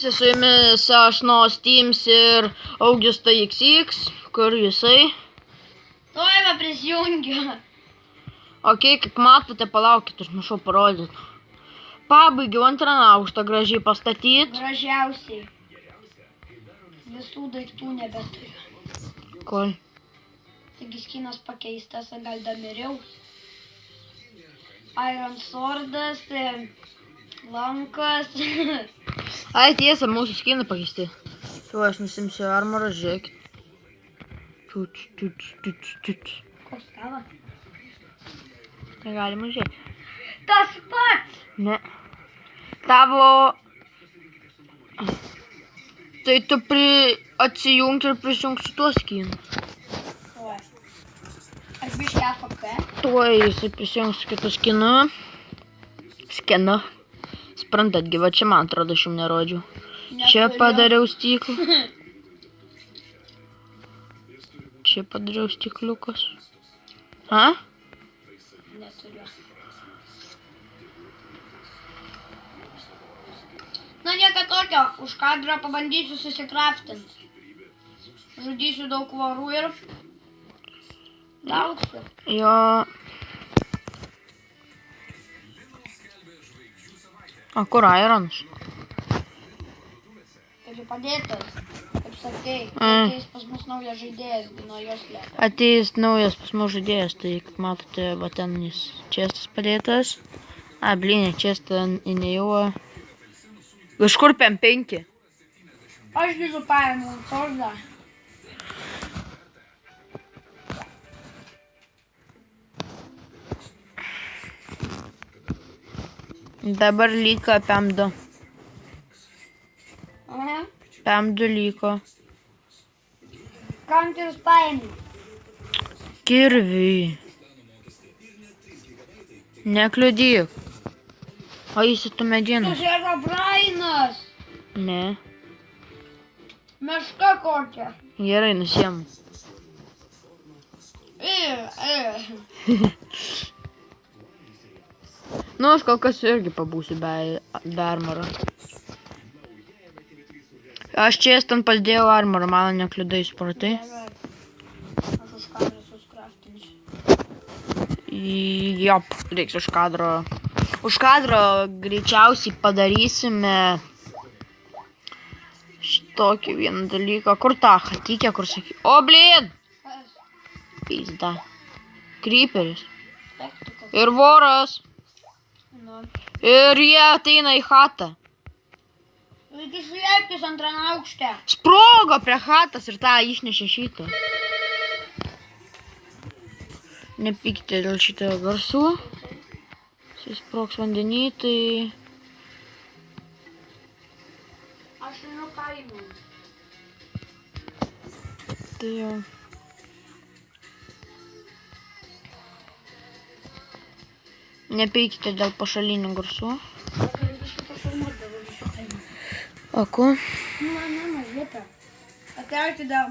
Su jumis aš Steams ir Augusto XX, kur jisai. Tuoj va prisijungiu. Ok, kaip matote, palaukit, aš mušau parodyti. Pabaigiau antrą aukštą gražiai pastatyti. Gražiausiai. Visų daiktų nebeturiu. Kol? Taigi skinas pakeistas, gal damiriau. Iron Swordas, lankas. Ai, tiesa, mūsų skinai pakeisti. Tuo aš nusimsiu armorą, žiūrėkit. Koks tavo? Negalima žiūrėti. Tas pats! Ne. Tavo... Tai tu atsijungi ir prisijungi su tuo skinu. Tuoj. Aš biškai AFK. Tuoj jisai prisijungs su kitu skinu. Skinu. Sprantat, gyva, čia man atrodo, aš jums nerodžiau. Čia padariau stiklų. Čia padariau stikliukas. Ha? Neturiu. Na nieko tokio, už kadro pabandysiu susikraftinti. Žudysiu daug varų ir lauksiu. Jo. O kur Ironas? Taigi padėtas, kaip sakai, ateis pas mus naujas žaidėjas, nuo jos lėta. Ateis naujas pas mus žaidėjas, tai kaip matote, va ten jis čestas padėtas. A, blinė, čestą įnėjau. Kažkur PM5. Aš visų paėmiau sordą. Dabar liko PM2. Aha. PM2 liko. Kam tu jūs paėmiau? Kirvį. Nekliudyk. O jis į tu medieną. Tas yra Brainas. Ne. Meška kokia. Gerai, nusiemu. Nu, aš kol kas irgi pabūsiu be armoro. Aš čia ten padėjau armorą, mano nekliudai, supratai? Aš už kadrą suskraftinsiu. Jop, reiks už kadro. Už kadro greičiausiai padarysime šitokį vieną dalyką. Kur ta hatikė, kur sakai? O, blėd! Pizda. Creeperis. Ir voras. Ir jie ateina į chatą. Reikia slėptis antrame aukšte. Sprogo prie chatas ir tą išnešė šitą. Nepykite dėl šito garsų. Susprogs vandenį, tai... Aš einu kaimų. Tai jau... Nepykite dėl pašalinių garsų. O ko? Nu, liepia. Atėjauti dėl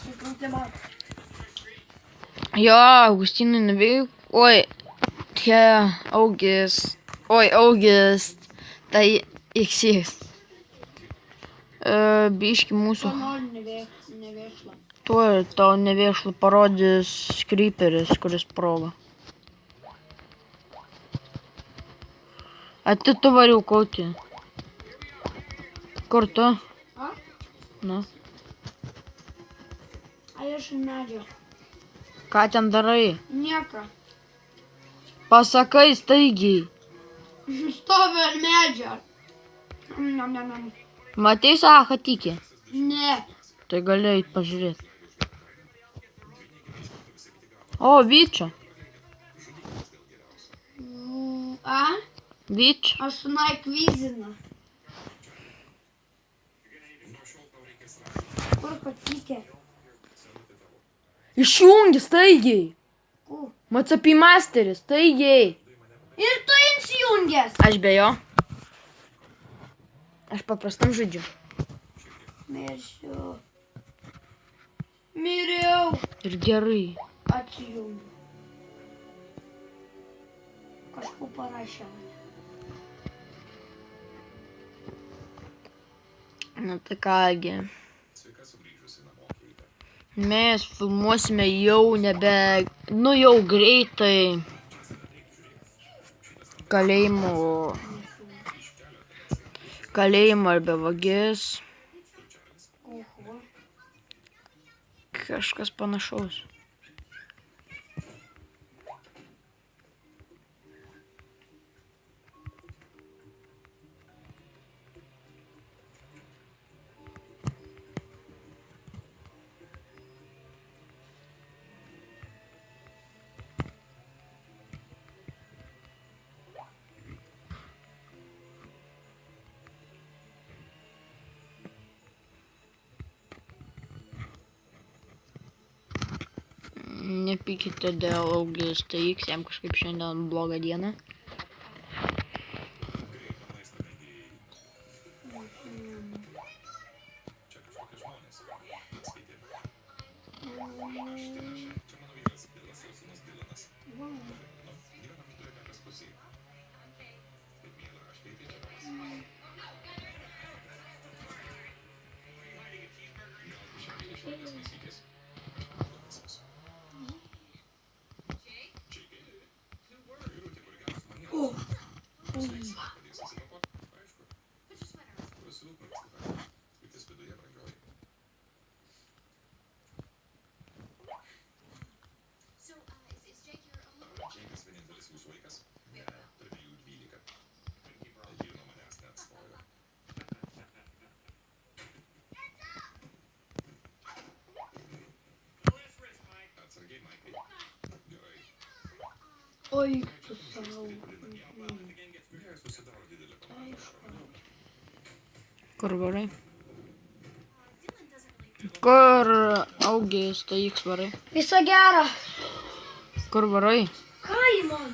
supratimo. Jo, Augustinai nuvėjau. Oi, tie August. Oi, August. Tai XX. Biški mūsų. To nori nevėšla. Tuo tau nevėšlą parodys Creeperis, kuris sprogo. A tu variau kauti. Kur tu? A? Nu. Ai, aš medžio. Ką ten darai? Nieko. Pasakai staigiai. Stoviu ant medžio. Nam. Matei sako tikė? Ne. Tai gali eit pažiūrėti. O, Vyčio. A? Vyč. Aš su naikvizinu. Kur patikė? Išjungi staigiai. Kur? Matsapy masteris, staigiai. Ir tu įsijungęs. Aš be jo. Aš paprastam žaidžiu. Mirsiu. Miriau. Ir gerai. Atsijungiu. Kažkur parašė. Na tai kągi. Mes filmuosime jau nebe, nu jau greitai kalėjimo arba vagis. Kažkas panašaus. Nepykite dėl Augės TX, jam kažkaip šiandien bloga diena. Oi, tu savo. Kur varai? Kur Augės TX varai? Viso gero. Kur varai? Ką įman?